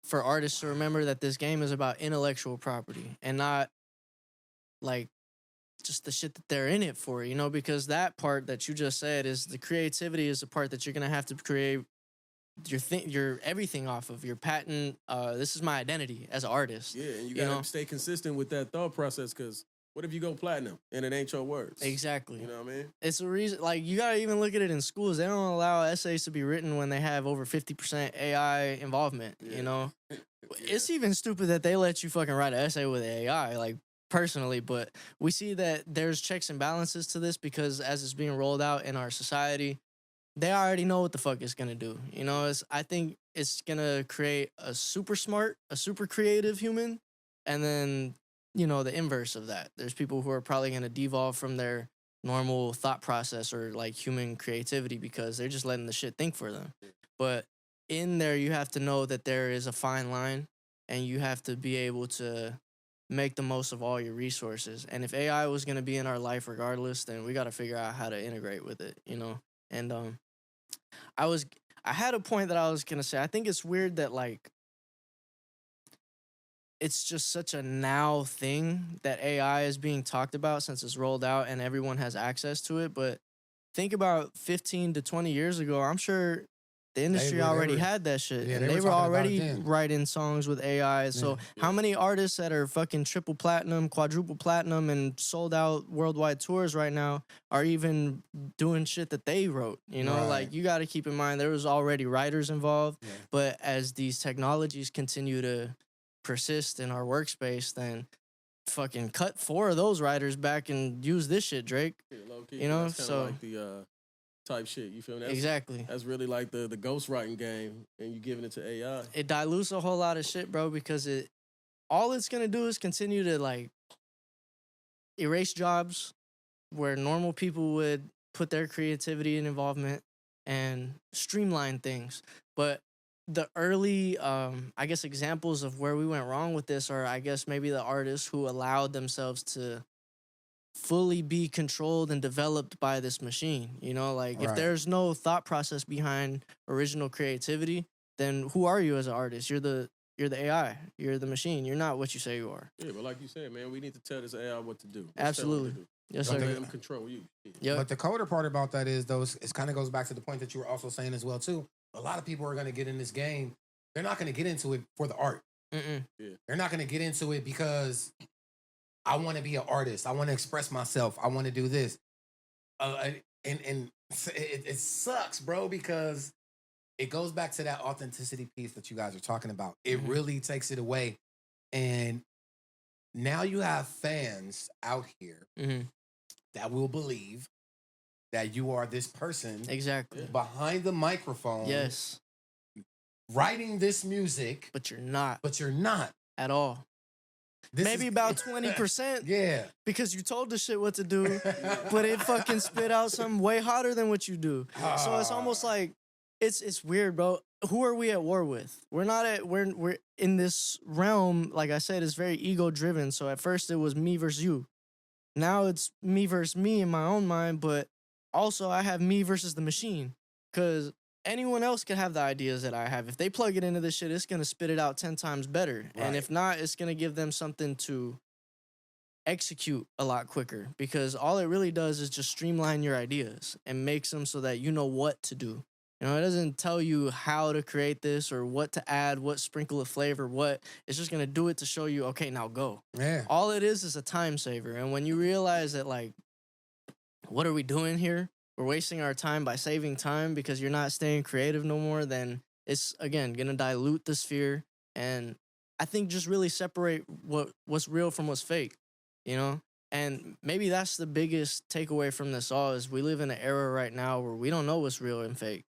for artists to remember that this game is about intellectual property and not like just the shit that they're in it for, because that part that you just said is the creativity is the part that you're gonna have to create your everything off of your patent. This is my identity as an artist. Yeah, and you gotta stay consistent with that thought process, because what if you go platinum and it ain't your words? Exactly. You know what I mean? It's a reason. Like, you gotta even look at it in schools. They don't allow essays to be written when they have over 50% AI involvement. Yeah. It's even stupid that they let you fucking write an essay with AI. Like, personally, but we see that there's checks and balances to this because as it's being rolled out in our society, they already know what the fuck it's gonna do. I think it's gonna create a super smart, a super creative human, and then the inverse of that. There's people who are probably gonna devolve from their normal thought process or like human creativity because they're just letting the shit think for them. But in there, you have to know that there is a fine line, and you have to be able to make the most of all your resources. And if AI was going to be in our life regardless, then we got to figure out how to integrate with it, And I had a point that I was going to say. I think it's weird that like it's just such a now thing that AI is being talked about since it's rolled out and everyone has access to it. But think about 15 to 20 years ago, I'm sure the industry already had that shit. Yeah, and they were already writing songs with AI. So how many artists that are fucking triple platinum, quadruple platinum, and sold out worldwide tours right now are even doing shit that they wrote? Like, you got to keep in mind there was already writers involved. Yeah. But as these technologies continue to persist in our workspace, then fucking cut 4 of those writers back and use this shit, Drake. Yeah, low-key, so like the type shit, you feel me? Exactly. That's really like the ghostwriting game, and you giving it to AI. It dilutes a whole lot of shit, bro, because all it's gonna do is continue to like erase jobs where normal people would put their creativity and involvement and streamline things. But the early, I guess, examples of where we went wrong with this are, I guess, maybe the artists who allowed themselves to fully be controlled and developed by this machine. If there's no thought process behind original creativity, then who are you as an artist? You're the AI. You're the machine. You're not what you say you are. Yeah, but like you said, man, we need to tell this AI what to do. Absolutely. Yes, sir. Let them control you. Yep. But the colder part about that is, though, it kind of goes back to the point that you were also saying as well, too. A lot of people are going to get in this game. They're not going to get into it for the art. Yeah. They're not going to get into it because I want to be an artist. I want to express myself. I want to do this. And it sucks, bro, because it goes back to that authenticity piece that you guys are talking about. It really takes it away. And now you have fans out here that will believe that you are this person exactly behind the microphone. Yes. Writing this music. But you're not. At all. Maybe about 20%. Yeah. Because you told the shit what to do, but it fucking spit out something way hotter than what you do. So it's almost like it's weird, bro. Who are we at war with? We're in this realm, like I said, it's very ego driven. So at first it was me versus you. Now it's me versus me in my own mind, but also I have me versus the machine. Cause anyone else can have the ideas that I have. If they plug it into this shit, it's going to spit it out 10 times better. Right. And if not, it's going to give them something to execute a lot quicker, because all it really does is just streamline your ideas and makes them so that you know what to do. It doesn't tell you how to create this or what to add, what sprinkle of flavor, what. It's just going to do it to show you, okay, now go. Yeah. All it is a time saver. And when you realize that, like, what are we doing here? We're wasting our time by saving time because you're not staying creative no more, then it's, again, going to dilute the sphere. And I think just really separate what's real from what's fake, And maybe that's the biggest takeaway from this all is we live in an era right now where we don't know what's real and fake.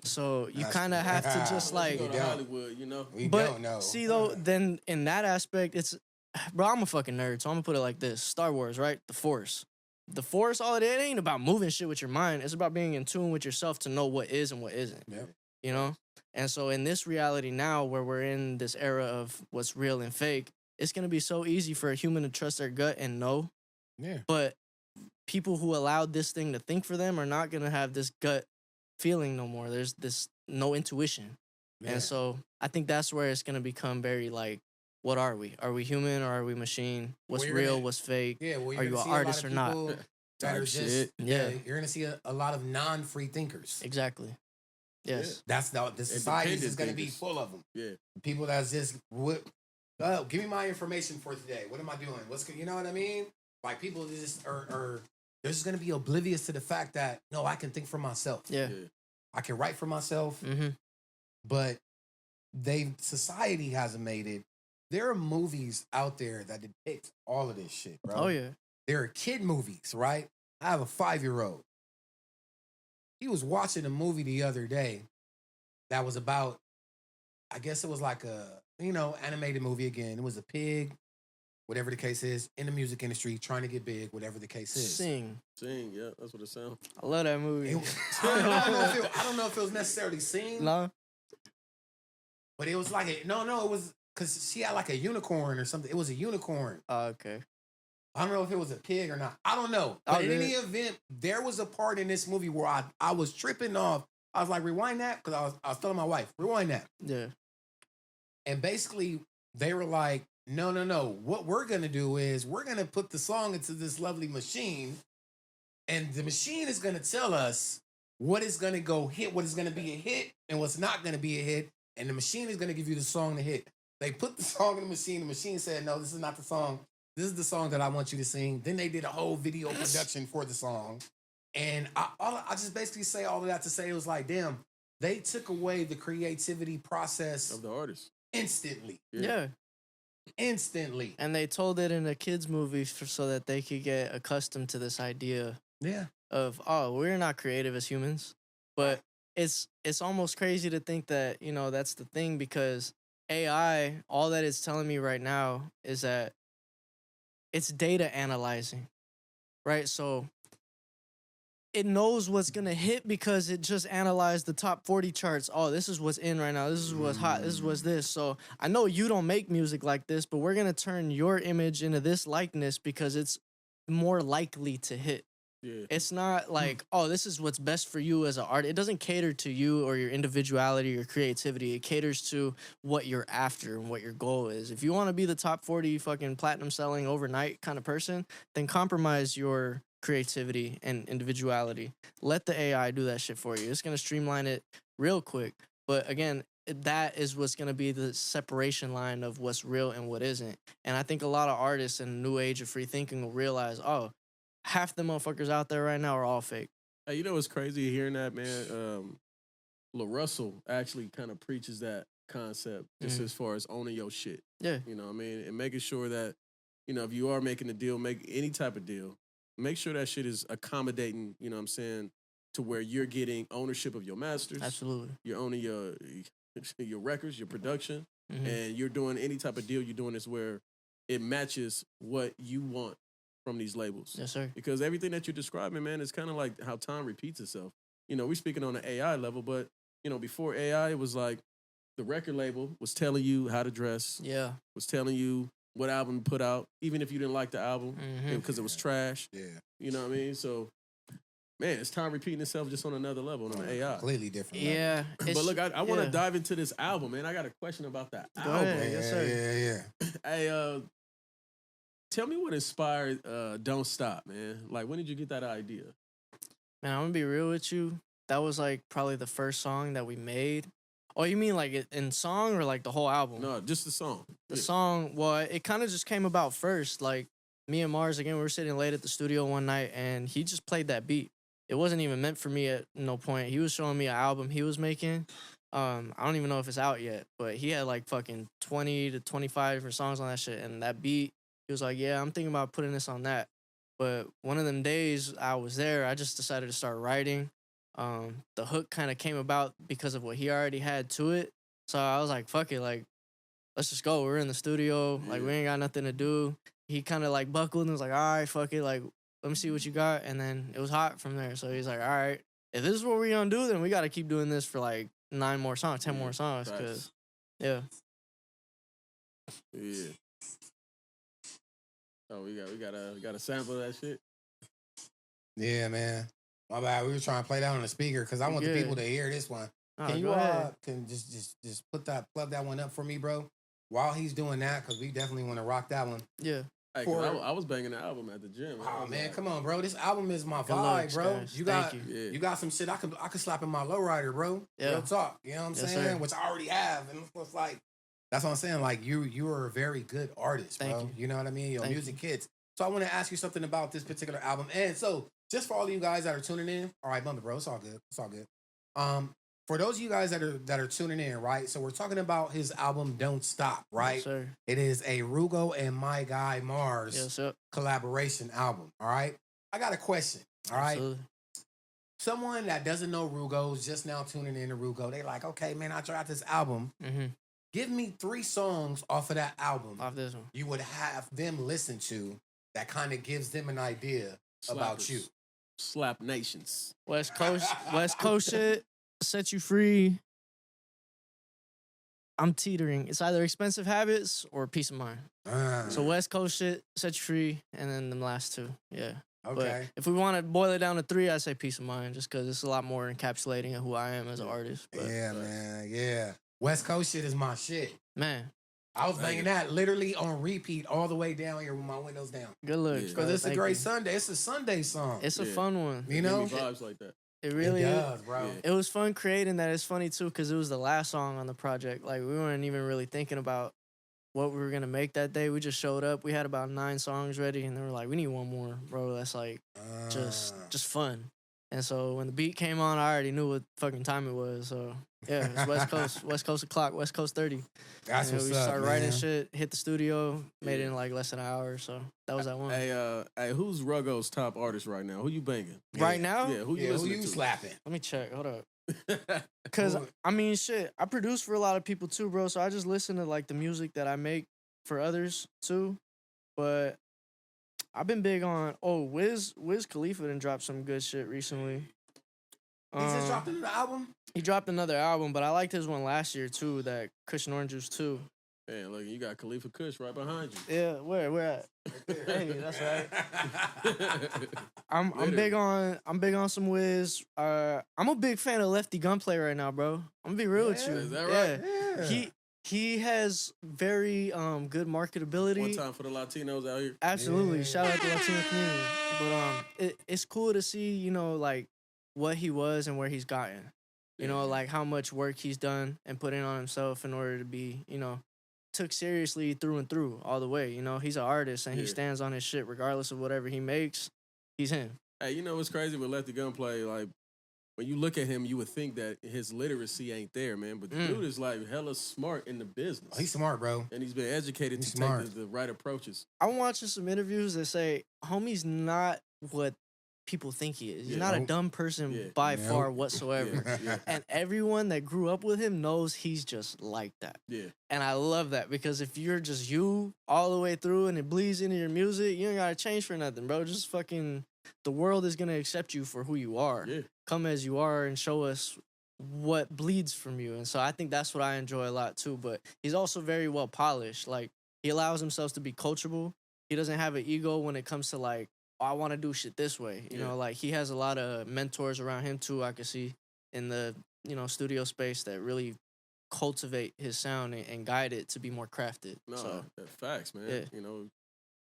So you kind of have to just like... Go to Hollywood, We don't know. See, though, then in that aspect, it's... Bro, I'm a fucking nerd, so I'm going to put it like this. Star Wars, right? The Force. The Force, all it ain't about moving shit with your mind. It's about being in tune with yourself to know what is and what isn't. Yep. And so in this reality now, where we're in this era of what's real and fake, it's going to be so easy for a human to trust their gut and know. Yeah. But people who allowed this thing to think for them are not going to have this gut feeling no more. There's this no intuition. Yeah. And so I think that's where it's going to become very, like, what are we? Are we human or are we machine? What's you're real? gonna- What's fake? Yeah, well, Are you're you gonna an see a lot artist of or not? people that Type are just shit. yeah. Yeah. You're gonna see a lot of non-free thinkers. Exactly. Yes. That's the society is gonna be thinkers. full of them. Yeah. People that's just what. Oh, give me my information for today. What am I doing? You know what I mean? Like people just are they're just gonna be oblivious to the fact that no, I can think for myself. Yeah. I can write for myself. Mm-hmm. But society hasn't made it. There are movies out there that depict all of this shit, bro. Oh yeah. There are kid movies, right? I have a 5-year-old. He was watching a movie the other day that was about, I guess it was like a, animated movie again. It was a pig, whatever the case is, in the music industry, trying to get big, whatever the case is. Sing. Yeah, that's what it sounds. I love that movie. I don't know if it was necessarily sing. No. But it was like it was because she had like a unicorn or something. It was a unicorn. Oh, okay. I don't know if it was a pig or not. I don't know. But in any event, there was a part in this movie where I was tripping off. I was like, rewind that, because I was telling my wife, rewind that. Yeah. And basically, they were like, no. What we're gonna do is we're gonna put the song into this lovely machine, and the machine is gonna tell us what is gonna go hit, what is gonna be a hit, and what's not gonna be a hit. And the machine is gonna give you the song to hit. They put the song in the machine. The machine said, no, this is not the song. This is the song that I want you to sing. Then they did a whole video production for the song. And I just basically say all of that to say it was like, damn, they took away the creativity process Of the artist. instantly. Yeah. Instantly. And they told it in a kids movie so that they could get accustomed to this idea Yeah. of, oh, we're not creative as humans. But it's almost crazy to think that, that's the thing, because AI, all that it's telling me right now is that it's data analyzing, right? So it knows what's going to hit because it just analyzed the top 40 charts. Oh, this is what's in right now. This is what's hot. This is what's this. So I know you don't make music like this, but we're going to turn your image into this likeness because it's more likely to hit. Yeah. It's not like, oh, this is what's best for you as an artist. It doesn't cater to you or your individuality or creativity. It caters to what you're after and what your goal is. If you want to be the top 40 fucking platinum selling overnight kind of person, then compromise your creativity and individuality. Let the AI do that shit for you. It's going to streamline it real quick. But again, that is what's going to be the separation line of what's real and what isn't. And I think a lot of artists in the new age of free thinking will realize, oh, half the motherfuckers out there right now are all fake. Hey, you know what's crazy hearing that, man? La Russell actually kind of preaches that concept just as far as owning your shit. Yeah. You know what I mean? And making sure that, if you are making a deal, make any type of deal, make sure that shit is accommodating, you know what I'm saying, to where you're getting ownership of your masters. Absolutely. You're owning your records, your production, and you're doing any type of deal you're doing is where it matches what you want from these labels. Yes, sir. Because everything that you're describing, man, is kind of like how time repeats itself. We're speaking on an AI level, but, before AI, it was like the record label was telling you how to dress, Yeah. was telling you what album to put out, even if you didn't like the album, because it was trash. Yeah. You know what I mean? So, man, it's time repeating itself just on another level, on an AI. Completely different. Yeah. But look, I want to dive into this album, man. I got a question about that Go album. ahead. Yes, sir. Yeah. Hey, tell me what inspired Don't Stop, man. Like, when did you get that idea? Man, I'm gonna be real with you. That was like probably the first song that we made. Oh, you mean like in song or like the whole album? No, just the song. The song, well, it kind of just came about first. Like me and Mars, again, we were sitting late at the studio one night and he just played that beat. It wasn't even meant for me at no point. He was showing me an album he was making. I don't even know if it's out yet, but he had like fucking 20 to 25 different songs on that shit. And that beat, he was like, yeah, I'm thinking about putting this on that. But one of them days I was there, I just decided to start writing. The hook kind of came about because of what he already had to it. So I was like, fuck it, like, let's just go. We're in the studio. Like, we ain't got nothing to do. He kind of like buckled and was like, all right, fuck it. Like, let me see what you got. And then it was hot from there. So he's like, all right, if this is what we're going to do, then we got to keep doing this for like 9 more songs, 10 more songs. Cause, yeah. Yeah. Oh, we got a sample of that shit. Yeah, man. My bad. We were trying to play that on the speaker because I want the people to hear this one. Can you go ahead. can just plug that one up for me, bro? while he's doing that, because we definitely want to rock that one. Yeah. Hey, 'cause I was banging the album at the gym. Oh man, come on, bro. This album is my Good vibe, looks, bro. guys. You Thank got you. you got some shit I could slap in my lowrider, bro. Yeah. Real talk. You know what I'm Yes, saying? sir. Which I already have. And it's like that's what I'm saying. Like you are a very good artist, bro. Thank you. You know what I mean? Your Thank music hits. So I want to ask you something about this particular album. And so just for all of you guys that are tuning in, all right, bump it, bro. It's all good. It's all good. For those of you guys that are tuning in, right? So we're talking about his album "Don't Stop," right? Yes, sir. It is a Ruggo and my guy Mars Yes, sir. collaboration album. All right. I got a question. All right. Absolutely. Someone that doesn't know Ruggo's just now tuning in to Ruggo. They like, okay, man, I tried this album. Mm-hmm. Give me 3 songs off of that album Off this one. you would have them listen to that kind of gives them an idea about Slappers. you. Slap Nations. West Coast shit. Set You Free. I'm teetering. It's either Expensive Habits or Peace of Mind. So West Coast shit, Set You Free, and then the last 2. Yeah. Okay. But if we want to boil it down to 3, I say Peace of Mind, just because it's a lot more encapsulating of who I am as an artist. But, Yeah, man. Yeah. West Coast shit is my shit. man, I was banging that literally on repeat all the way down here with my windows down. good looks. Yeah. Because bro. it's a Thank great you. Sunday. It's a Sunday song. It's a Yeah. fun one. You know? Give me vibes like that. It really it is. does, bro. Yeah. It was fun creating that. It's funny too because it was the last song on the project. Like we weren't even really thinking about what we were gonna make that day. We just showed up. We had about 9 songs ready, and they were like, "We need one more, bro." That's like just fun. And so when the beat came on, I already knew what fucking time it was. So yeah, it's West Coast, West Coast o'clock, West Coast 30. That's And what's we up, started man. writing shit, hit the studio, made it in like less than an hour. So that was that one. Hey, who's Ruggo's top artist right now? Who you banging? Right now, Yeah, who you Yeah, who listening you to? slapping? let me check. Hold up. Cause Who- I mean, shit, I produce for a lot of people too, bro. So I just listen to like the music that I make for others too. But I've been big on Wiz Khalifa done dropped some good shit recently. He just dropped another album? He dropped another album, but I liked his one last year too. That Kush and Orange Juice too. Man, look, you got Khalifa Kush right behind you. Yeah, where at? Hey, that's right. I'm Literally. big on some Wiz. I'm a big fan of Lefty Gunplay right now, bro. I'm gonna be real with you. Is that right? Yeah. He has very good marketability. One time for the Latinos out here. Absolutely. Yeah. Shout out to the Latino community. But it's cool to see, you know, like what he was and where he's gotten. You know, like how much work he's done and put in on himself in order to be, you know, took seriously through and through all the way. You know, he's an artist and he Yeah. stands on his shit regardless of whatever he makes. He's him. Hey, you know what's crazy with Lefty Gunplay? Like, when you look at him, you would think that his literacy ain't there, man. But the dude is like hella smart in the business. He's smart, bro. And he's been educated He's to smart. take the right approaches. I'm watching some interviews that say homie's not what people think he is. He's Yeah. not a Nope. dumb person Yeah. by Nope. far whatsoever. Yeah, yeah, And everyone that grew up with him knows he's just like that. yeah. And I love that because if you're just you all the way through and it bleeds into your music, you ain't gotta change for nothing, bro. Just fucking, the world is gonna accept you for who you are. Yeah. Come as you are and show us what bleeds from you. And so I think that's what I enjoy a lot too. But he's also very well polished. Like, he allows himself to be coachable. He doesn't have an ego when it comes to like, oh, I want to do shit this way. You know, like he has a lot of mentors around him too. I can see in the, you know, studio space that really cultivate his sound and guide it to be more crafted. No, So facts, man. Yeah. You know,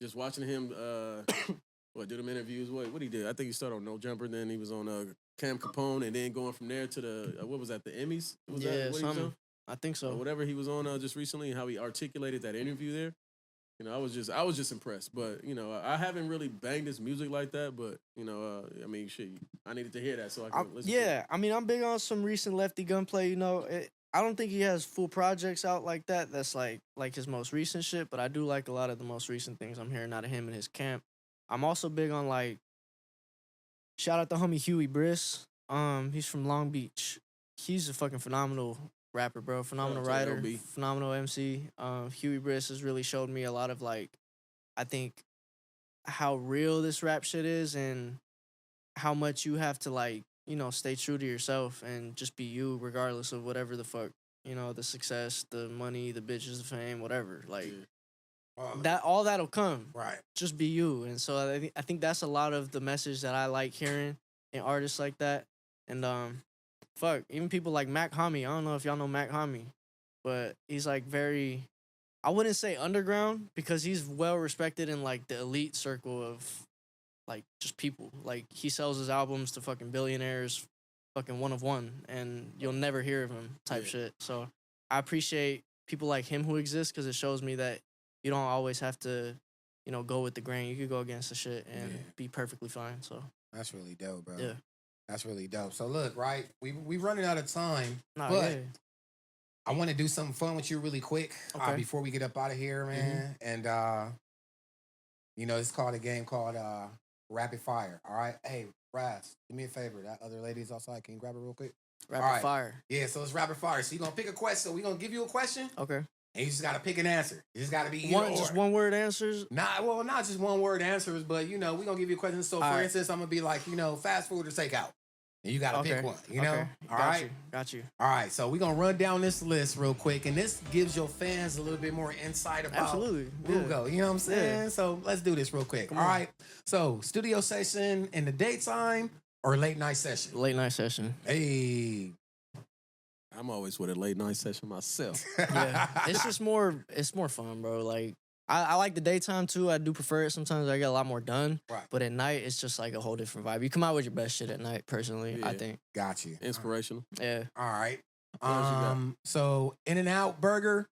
just watching him, do them interviews. What he did? I think he started on No Jumper, then he was on Cam Capone, and then going from there to the what was that? The Emmys? Was yeah, that what he was something. on? I think Or so. whatever he was on just recently, and how he articulated that interview there. You know, I was just impressed. But you know, I haven't really banged his music like that. But you know, I mean, shit, I needed to hear that so I can listen. To it. Yeah, I mean, I'm big on some recent Lefty Gunplay. You know, I don't think he has full projects out like that. That's like his most recent shit. But I do like a lot of the most recent things I'm hearing out of him and his camp. I'm also big on like, shout out to homie Huey Briss. He's from Long Beach. He's a fucking phenomenal rapper, bro. Phenomenal Shout out to writer, LB. phenomenal MC. Huey Briss has really showed me a lot of like, I think, how real this rap shit is and how much you have to like, you know, stay true to yourself and just be you regardless of whatever the fuck, you know, the success, the money, the bitches, the fame, whatever. Like that, all that'll come. Right. Just be you. And so I think that's a lot of the message that I like hearing in artists like that. And fuck, even people like Mac Homie. I don't know if y'all know Mac Homie, but he's like very I wouldn't say underground because he's well respected in like the elite circle of like just people. Like he sells his albums to fucking billionaires, fucking one of one, and you'll never hear of him type shit. So I appreciate people like him who exist because it shows me that you don't always have to, you know, go with the grain. You could go against the shit and be perfectly fine. So that's really dope, bro. Yeah. That's really dope. So look, right, we running out of time, nah, but yeah. I want to do something fun with you really quick before we get up out of here, man. And you know, it's called a game called Rapid Fire. All right, hey, Raz, do me a favor. That other lady's outside. Can you grab her real quick? Rapid fire. Yeah, so it's rapid fire. So you're gonna pick a question. So we're gonna give you a question. Okay. And you just gotta pick an answer. You just gotta be just one word answers. Not just one word answers, but you know, we're gonna give you a question. So for instance, I'm gonna be like, you know, fast food or takeout. And you gotta pick one, you know? All right. Got you. All right, so we're gonna run down this list real quick, and this gives your fans a little bit more insight about Ruggo. You know what I'm saying? Yeah. So let's do this real quick. All right. So studio session in the daytime or late night session? Late night session. Hey. I'm always with a late night session myself. Yeah. It's more fun, bro. Like I like the daytime too. I do prefer it. Sometimes I get a lot more done. Right. But at night, it's just like a whole different vibe. You come out with your best shit at night, personally, I think. Got you. Inspirational. Yeah. All right. So In-N-Out Burger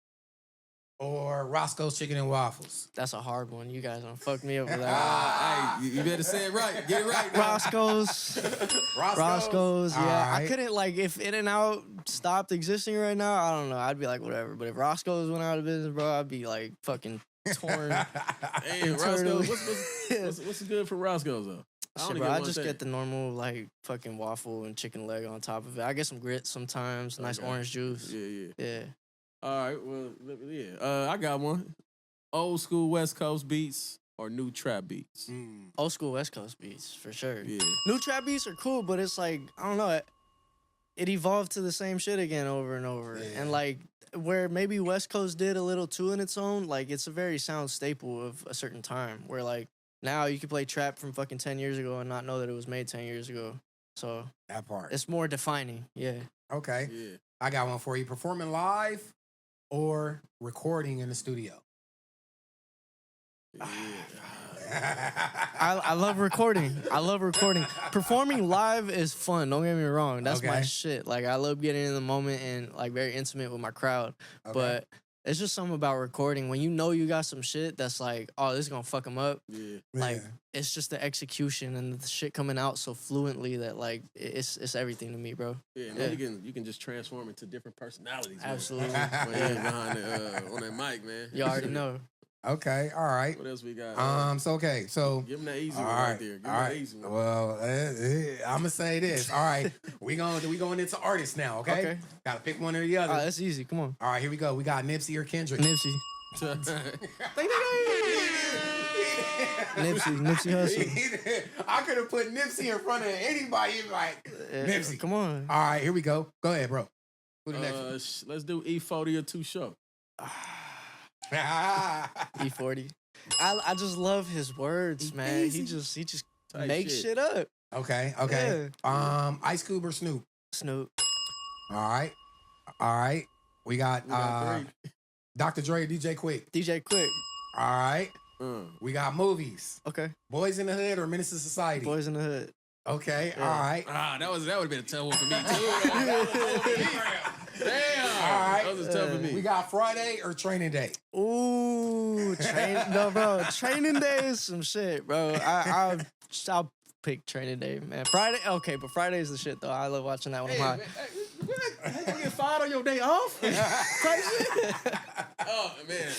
or Roscoe's Chicken and Waffles? That's a hard one. You guys don't fuck me up with that. Hey, you better say it right. Get it right. Roscoe's. Yeah. Right. I couldn't, like, if In-N-Out stopped existing right now, I don't know. I'd be like, whatever. But if Roscoe's went out of business, bro, I'd be like fucking torn. Hey, Roscoe's, what's good for Roscoe's though? I just get the normal like fucking waffle and chicken leg on top of it. I get some grits sometimes, nice orange juice. Yeah. All right, well, yeah. I got one. Old school West Coast beats or new trap beats? Old school West Coast beats for sure. Yeah. New trap beats are cool, but it's like I don't know. It evolved to the same shit again over and over, and like. Where maybe West Coast did a little too in its own, like it's a very sound staple of a certain time. Where like now you can play trap from fucking 10 years ago and not know that it was made 10 years ago. So that part, it's more defining. Yeah. Okay. Yeah. I got one for you. Performing live or recording in the studio? Yeah. I love recording. Performing live is fun. Don't get me wrong. That's my shit. Like I love getting in the moment and like very intimate with my crowd. Okay. But it's just something about recording when you know you got some shit that's like, oh, this is gonna fuck them up. Yeah. Like it's just the execution and the shit coming out so fluently that like it's everything to me, bro. Yeah, you can just transform into different personalities. Absolutely. When you're behind on that mic, man. You already know. Okay, all right. What else we got? So give him that easy one right there. Give him that easy one. Well, I'm gonna say this. All right, we going into artists now. Okay. Gotta pick one or the other. That's easy. Come on. All right, here we go. We got Nipsey or Kendrick. Nipsey. Nipsey Hussle. I could have put Nipsey in front of anybody. Like Nipsey. Come on. All right, here we go. Go ahead, bro. Who the next? Let's do E40 or Too Short. E40. I just love his words, man. He just makes shit up. Okay. Ice Cube or Snoop? Snoop. All right. We got Dr. Dre or DJ Quick? DJ Quick. All right. We got movies. Okay. Boys in the Hood or Menace to Society? Boys in the Hood. Okay. All right. That would have been a tough one for me too. Damn. All right. That was tough for me. We got Friday or Training Day? Ooh, bro. Training Day is some shit, bro. I'll pick Training Day, man. Friday, okay, but Friday is the shit though. I love watching that one. Man, you gonna get fired on your day off? Crazy. Oh man.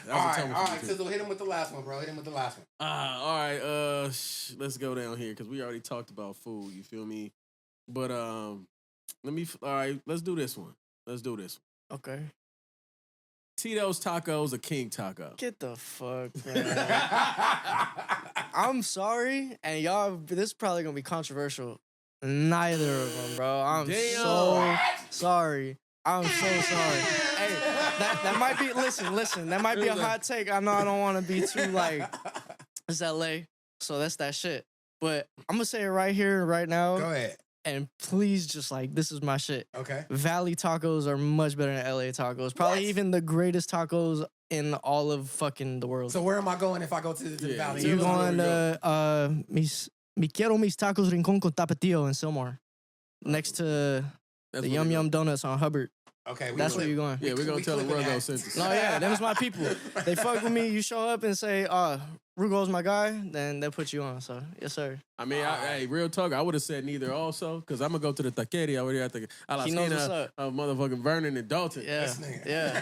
That was a tough one. All right. So hit him with the last one, bro. Hit him with the last one. All right. Let's go down here because we already talked about food. You feel me? But all right. Let's do this one. Okay. Tito's Tacos or King Taco? Get the fuck, man. I'm sorry, and y'all, this is probably gonna be controversial. Neither of them, bro. I'm so sorry. I'm so sorry. Hey, that might be, listen, that might be a hot take. I know I don't want to be too, like, it's LA, so that's that shit. But I'm gonna say it right here, right now. Go ahead. And please, just like, this is my shit. Okay. Valley tacos are much better than LA tacos. Probably even the greatest tacos in all of fucking the world. So where am I going if I go to the valley? You're going to Mi Quiero Mis Tacos Rincon con Tapatio in Silmar. Next to the Yum Yum Donuts on Hubbard. Okay, that's where you're going. Yeah, we're gonna tell the Ruggo sent us. No, yeah, them's my people. They fuck with me. You show up and say, Ruggo's my guy, then they'll put you on. So, yes, sir. I mean, hey, real talk, I would have said neither also, because I'm going to go to the taqueria over there at the motherfucking Vernon and Dalton. Yeah.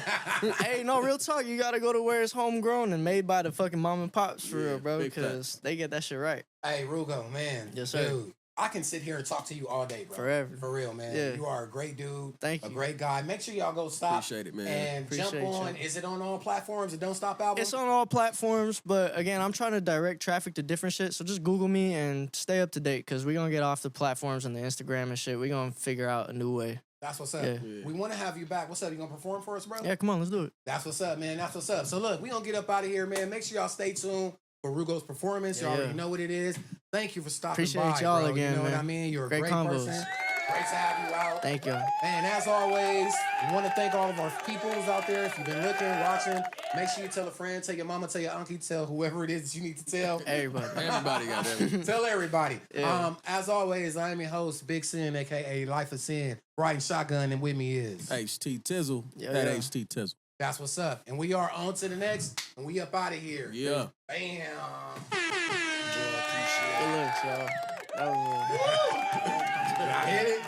Hey, no, real talk, you got to go to where it's homegrown and made by the fucking mom and pops for real, bro, because they get that shit right. Hey, Ruggo, man. Yes, sir. Dude, I can sit here and talk to you all day, bro. Forever. For real, man. Yeah. You are a great dude. Thank you. A great guy. Make sure y'all go stop. Appreciate it, man. And Appreciate jump on. you. Is it on all platforms? The Don't Stop album? It's on all platforms, but again, I'm trying to direct traffic to different shit, so just Google me and stay up to date, because we're going to get off the platforms and the Instagram and shit. We're going to figure out a new way. That's what's up. Yeah. We want to have you back. What's up? You going to perform for us, bro? Yeah, come on, let's do it. That's what's up, man. That's what's up. So look, we going to get up out of here, man. Make sure y'all stay tuned for Ruggo's performance. You already know what it is. Thank you for stopping by, Appreciate y'all bro. again, You know man. what I mean? You're a Great great combos. person. Great to have you out. Thank y'all. And as always, we want to thank all of our peoples out there. If you've been looking, watching, make sure you tell a friend, tell your mama, tell your auntie, tell whoever it is that you need to tell. Everybody. Everybody got that. Tell everybody. Yeah. As always, I am your host, Big Sin, a.k.a. Life of Sin. Riding shotgun, and with me is HT Tizzle. Yeah, That yeah. HT Tizzle. That's what's up. And we are on to the next, and we up out of here. Yeah. Bam. Good looks, y'all. That was I hit it.